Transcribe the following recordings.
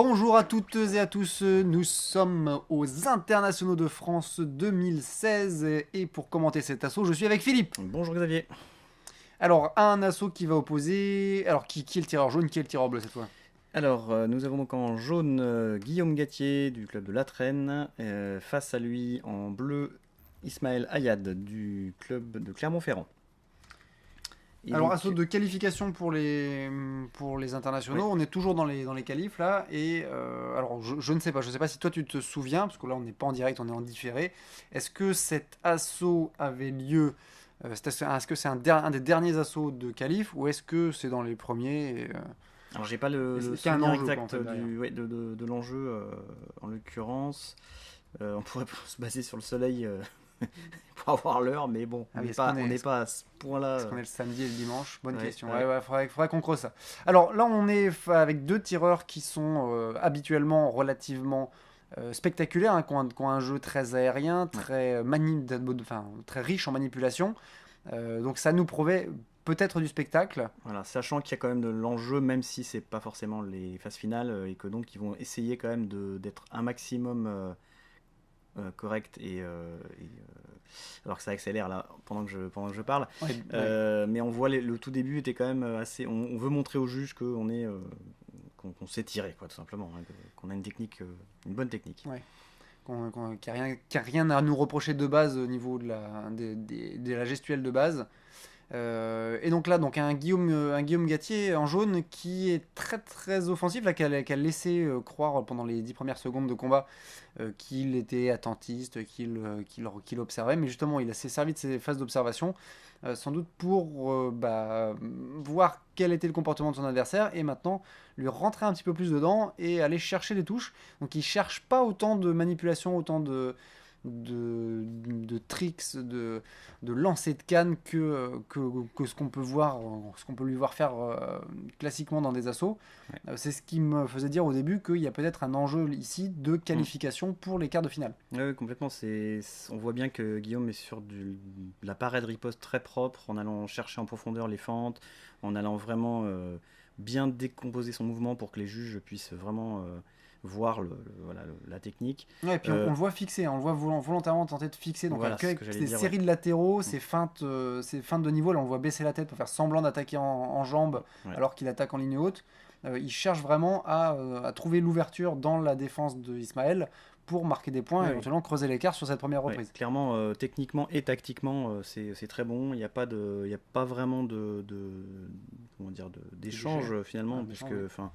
Bonjour à toutes et à tous, nous sommes aux Internationaux de France 2016 et pour commenter cet assaut, je suis avec Philippe. Bonjour Xavier. Alors, un assaut qui va opposer... Alors, qui est le tireur jaune, qui est le tireur bleu cette fois? Alors, nous avons donc en jaune Guillaume Gatier du club de Latresne, face à lui en bleu Ismaël Ayad du club de Clermont-Ferrand. Et Alors, donc, assaut de qualification pour les oui. internationaux, on est toujours dans les qualifs là, et alors je ne sais pas, je ne sais pas si toi tu te souviens, parce que là on n'est pas en direct, on est en différé, est-ce que cet assaut avait lieu, est-ce que c'est un des derniers assauts de qualif, ou est-ce que c'est dans les premiers, Alors, j'ai pas le est-ce qu'il y a un souvenir enjeu quoi en exact fait derrière? de l'enjeu en l'occurrence. On pourrait se baser sur le soleil pour avoir l'heure, mais bon, Ah oui, on n'est pas à ce point-là. est-ce qu'on est le samedi et le dimanche? Bonne Ouais, question. Ouais, ouais. ouais, faudrait qu'on creuse ça. Alors là, on est avec deux tireurs qui sont habituellement relativement spectaculaires, hein, qui ont un jeu très aérien, Ouais. enfin, très riche en manipulation. Donc ça nous promet peut-être du spectacle. Voilà, sachant qu'il y a quand même de l'enjeu, même si c'est pas forcément les phases finales, et que donc ils vont essayer quand même d'être un maximum correct alors que ça accélère là pendant que je parle. Ouais, ouais. Mais on voit le tout début était quand même assez. On veut montrer au juge qu'on sait tirer quoi, tout simplement, hein, qu'on a une technique, une bonne technique. Ouais. Qu'il n'y a rien à nous reprocher de base au niveau de la gestuelle de base. Et donc là, un Guillaume Gatier en jaune qui est très très offensif, là, qui a laissé croire pendant les 10 premières secondes de combat qu'il était attentiste, qu'il observait, mais justement il s'est servi de ces phases d'observation, sans doute pour voir quel était le comportement de son adversaire, et maintenant lui rentrer un petit peu plus dedans et aller chercher les touches. Donc il cherche pas autant de manipulation, autant de tricks, de lancer de canne que ce qu'on peut voir, ce qu'on peut lui voir faire classiquement dans des assauts. Ouais. C'est ce qui me faisait dire au début qu'il y a peut-être un enjeu ici de Mm. qualification pour les quarts de finale. Ouais, complètement. On voit bien que Guillaume est sur de la parade riposte très propre, en allant chercher en profondeur les fentes, en allant vraiment bien décomposer son mouvement pour que les juges puissent vraiment voir la technique. Ouais, et puis on Euh, le voit fixer, hein, on le voit volontairement tenter de fixer, donc voilà, c'est ce avec que j'allais ces dire, ouais. séries de latéraux, Mm. ces feintes de niveau, là on le voit baisser la tête pour faire semblant d'attaquer en jambes Ouais. alors qu'il attaque en ligne haute. Il cherche vraiment à trouver l'ouverture dans la défense de Ismaël pour marquer des points et Ouais, ouais. éventuellement creuser l'écart sur cette première Ouais, reprise. clairement, techniquement et tactiquement, c'est très bon. Il y a pas vraiment comment dire, De déchets, d'échange finalement, un échange, puisque, oui. enfin,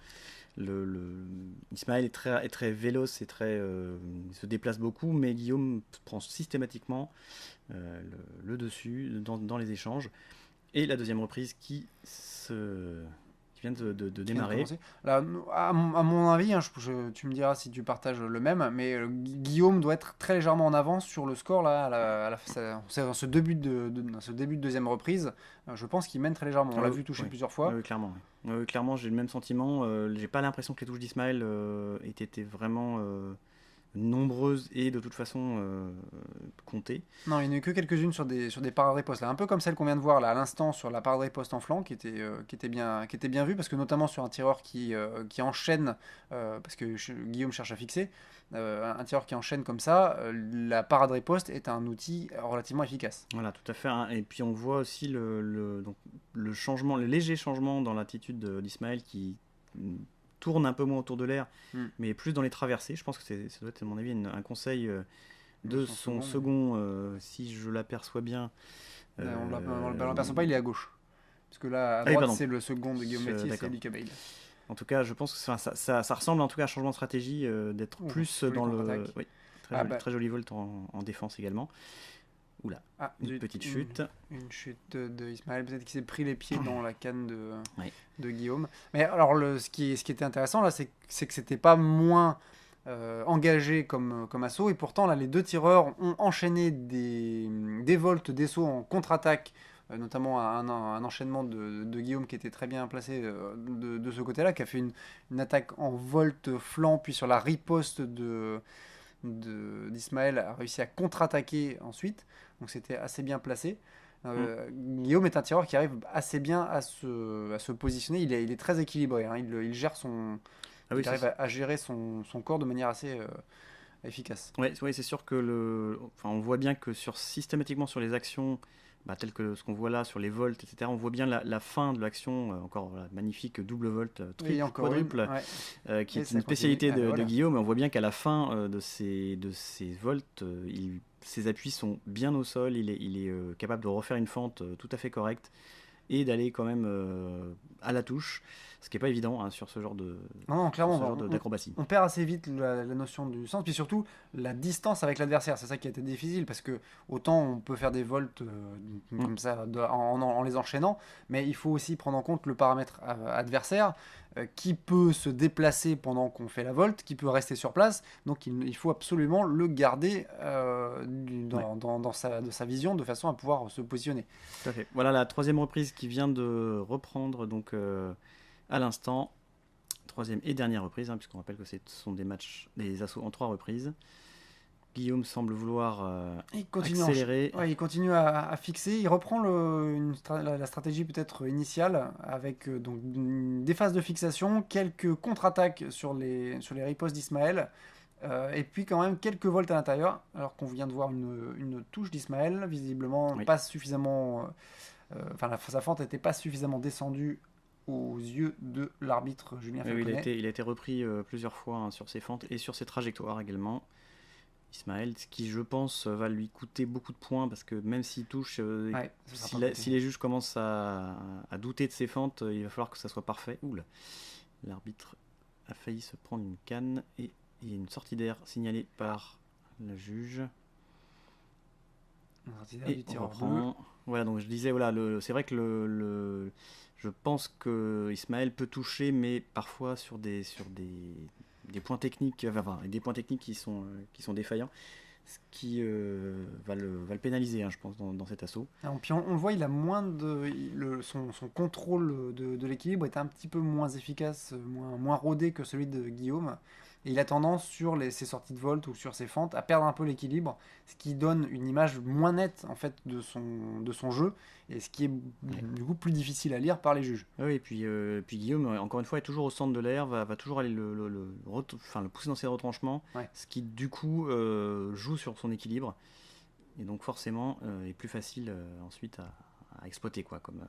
Ismaël est très véloce, il se déplace beaucoup, mais Guillaume prend systématiquement le dessus dans les échanges. Et la deuxième reprise qui vient de Qui vient de démarrer. commencer. Là, à mon avis, hein, tu me diras si tu partages le même, mais Guillaume doit être très légèrement en avance sur le score là, dans ce dans ce début de deuxième reprise. Je pense qu'il mène très légèrement. On l'a vu toucher Ouais, plusieurs fois. clairement. Ouais. Clairement, j'ai le même sentiment. J'ai pas l'impression que les touches d'Ismaël étaient vraiment nombreuses et de toute façon comptées. Non, il n'y en a eu que quelques-unes sur des parades ripostes, là. Un peu comme celle qu'on vient de voir là à l'instant sur la parade riposte en flanc, qui était bien vue, parce que notamment sur un tireur qui enchaîne, parce que Guillaume cherche à fixer, un tireur qui enchaîne comme ça, la parade riposte est un outil relativement efficace. Voilà, tout à fait, hein. Et puis on voit aussi donc, le changement, le léger changement dans l'attitude d'Ismaël qui tourne un peu moins autour de l'air, Hmm. mais plus dans les traversées. Je pense que ça doit être, à mon avis, un conseil De de son son second. second, si je l'aperçois bien. On l'aperçoit pas, il est à gauche. Parce que là, à Ah oui, droite, pardon. c'est le second de Guillaume Métier, c'est D'accord. Lucas Bale. En tout cas, je pense que ça ressemble en tout cas à un changement de stratégie, d'être Ouh, plus jolie dans le. contre-attaque. Oui, Ah bah, très joli volt en défense également. Oula, ah, une zut, petite chute. une chute de Ismaël. Peut-être qu'il s'est pris les pieds dans la canne Oui. de Guillaume. Mais alors, ce qui était intéressant là, c'est que c'était pas moins engagé comme assaut. Et pourtant, là, les deux tireurs ont enchaîné des volts, des sauts en contre-attaque. Notamment un enchaînement de Guillaume qui était très bien placé de ce côté-là, qui a fait une attaque en volte flanc, puis sur la riposte d'Ismaël a réussi à contre-attaquer ensuite. Donc c'était assez bien placé. Mm. Guillaume est un tireur qui arrive assez bien à se positionner. Il est très équilibré, hein. Il gère Ah oui, il arrive à gérer son corps de manière assez efficace. ouais, c'est sûr que enfin, on voit bien que systématiquement sur les actions, telles que ce qu'on voit là sur les volts, etc., on voit bien la fin de l'action, encore voilà, magnifique double volt, Et triple, encore une, quadruple, ouais. qui Et est ça une spécialité continue. Ah, ben de voilà. Guillaume. Et on voit bien qu'à la fin de ces volts, ses appuis sont bien au sol, il est capable de refaire une fente tout à fait correcte et d'aller quand même à la touche, ce qui n'est pas évident hein, sur ce genre Non, clairement, d'acrobatie. on perd assez vite la notion du sens, puis surtout la distance avec l'adversaire. C'est ça qui a été difficile, parce que autant on peut faire des volts comme ça en les enchaînant, mais il faut aussi prendre en compte le paramètre adversaire qui peut se déplacer pendant qu'on fait la volte, qui peut rester sur place. Donc il faut absolument le garder dans sa vision de façon à pouvoir se positionner. Tout à fait. Voilà la troisième reprise qui vient de reprendre donc à l'instant. Troisième et dernière reprise, hein, puisqu'on rappelle que ce sont des assauts en 3 reprises. Guillaume semble vouloir accélérer. Il continue à fixer. Il reprend la stratégie peut-être initiale avec donc des phases de fixation, quelques contre-attaques sur les ripostes d'Ismaël, et puis quand même quelques volts à l'intérieur. Alors qu'on vient de voir une touche d'Ismaël, visiblement Oui. pas suffisamment. Sa fente n'était pas suffisamment descendue aux yeux de l'arbitre Julien Falconet. Il a été repris plusieurs fois hein, sur ses fentes et sur ses trajectoires également. Ismaël, ce qui je pense va lui coûter beaucoup de points parce que même s'il touche, si les juges commencent à douter de ses fentes, il va falloir que ça soit parfait. Oula, l'arbitre a failli se prendre une canne et il y a une sortie d'air signalée par le juge. Et on reprend. Voilà, donc je disais, voilà, c'est vrai que je pense que Ismaël peut toucher, mais parfois sur des points techniques, des points techniques qui sont défaillants, ce qui va le pénaliser, hein, je pense, dans cet assaut. Alors, puis on le voit, il a moins son contrôle de l'équilibre est un petit peu moins efficace, moins rodé que celui de Guillaume. Et il a tendance sur ses sorties de volt ou sur ses fentes à perdre un peu l'équilibre, ce qui donne une image moins nette en fait de son jeu, et ce qui est du coup plus difficile à lire par les juges. Oui, et puis Guillaume, encore une fois, est toujours au centre de l'air, va toujours aller le pousser dans ses retranchements, ce qui du coup joue sur son équilibre, et donc forcément est plus facile ensuite à exploiter quoi, comme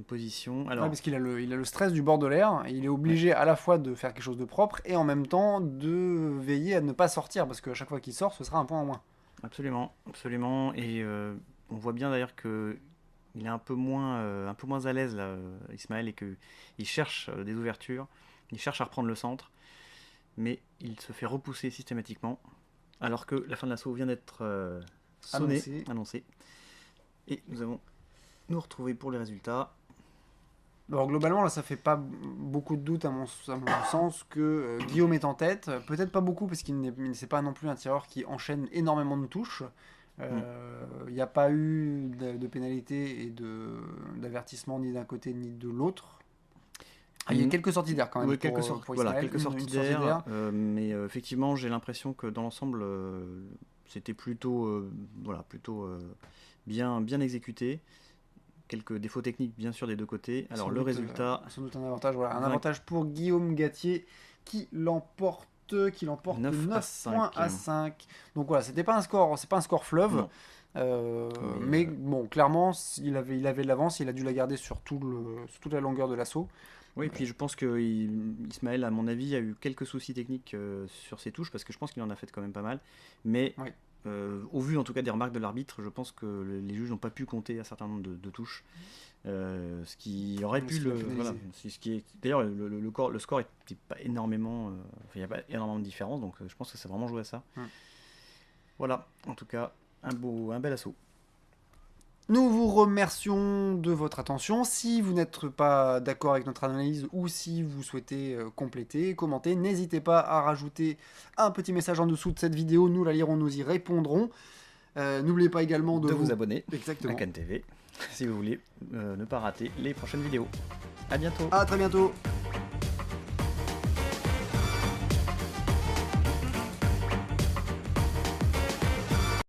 position. Alors, parce qu'il a le stress du bord de l'air, et il est obligé à la fois de faire quelque chose de propre et en même temps de veiller à ne pas sortir, parce qu'à chaque fois qu'il sort, ce sera un point en moins. Absolument, absolument. Et on voit bien d'ailleurs que il est un peu moins à l'aise là, Ismaël, et qu'il cherche des ouvertures, il cherche à reprendre le centre, mais il se fait repousser systématiquement, alors que la fin de l'assaut vient d'être annoncée. Et nous allons nous retrouver pour les résultats. Alors globalement, là, ça fait pas beaucoup de doute à mon sens que Guillaume est en tête. Peut-être pas beaucoup, parce c'est pas non plus un tireur qui enchaîne énormément de touches. Il n'y a pas eu de pénalité et d'avertissement ni d'un côté ni de l'autre. Il y a quelques sorties d'air quand même. Oui, quelques sorties d'air. Mais effectivement, j'ai l'impression que dans l'ensemble, c'était plutôt bien exécuté. Quelques défauts techniques bien sûr des deux côtés. Alors le résultat, sans doute un avantage, un avantage pour Guillaume Gattier qui l'emporte 9 points à 5. Donc voilà, c'est pas un score fleuve. Mais bon, clairement, il avait l'avance, il a dû la garder sur toute la longueur de l'assaut. Oui, et puis je pense que Ismaël, à mon avis, a eu quelques soucis techniques sur ses touches, parce que je pense qu'il en a fait quand même pas mal. Mais au vu en tout cas des remarques de l'arbitre, je pense que les juges n'ont pas pu compter un certain nombre de touches. Ce qui aurait pu d'ailleurs le score n'était pas énormément, il n'y a pas énormément de différence, donc je pense que c'est vraiment joué à ça. Voilà, en tout cas un bel assaut. Nous vous remercions de votre attention. Si vous n'êtes pas d'accord avec notre analyse ou si vous souhaitez compléter, commenter, n'hésitez pas à rajouter un petit message en dessous de cette vidéo. Nous la lirons, nous y répondrons. N'oubliez pas également de vous abonner à Cannes TV si vous voulez ne pas rater les prochaines vidéos. À bientôt. À très bientôt.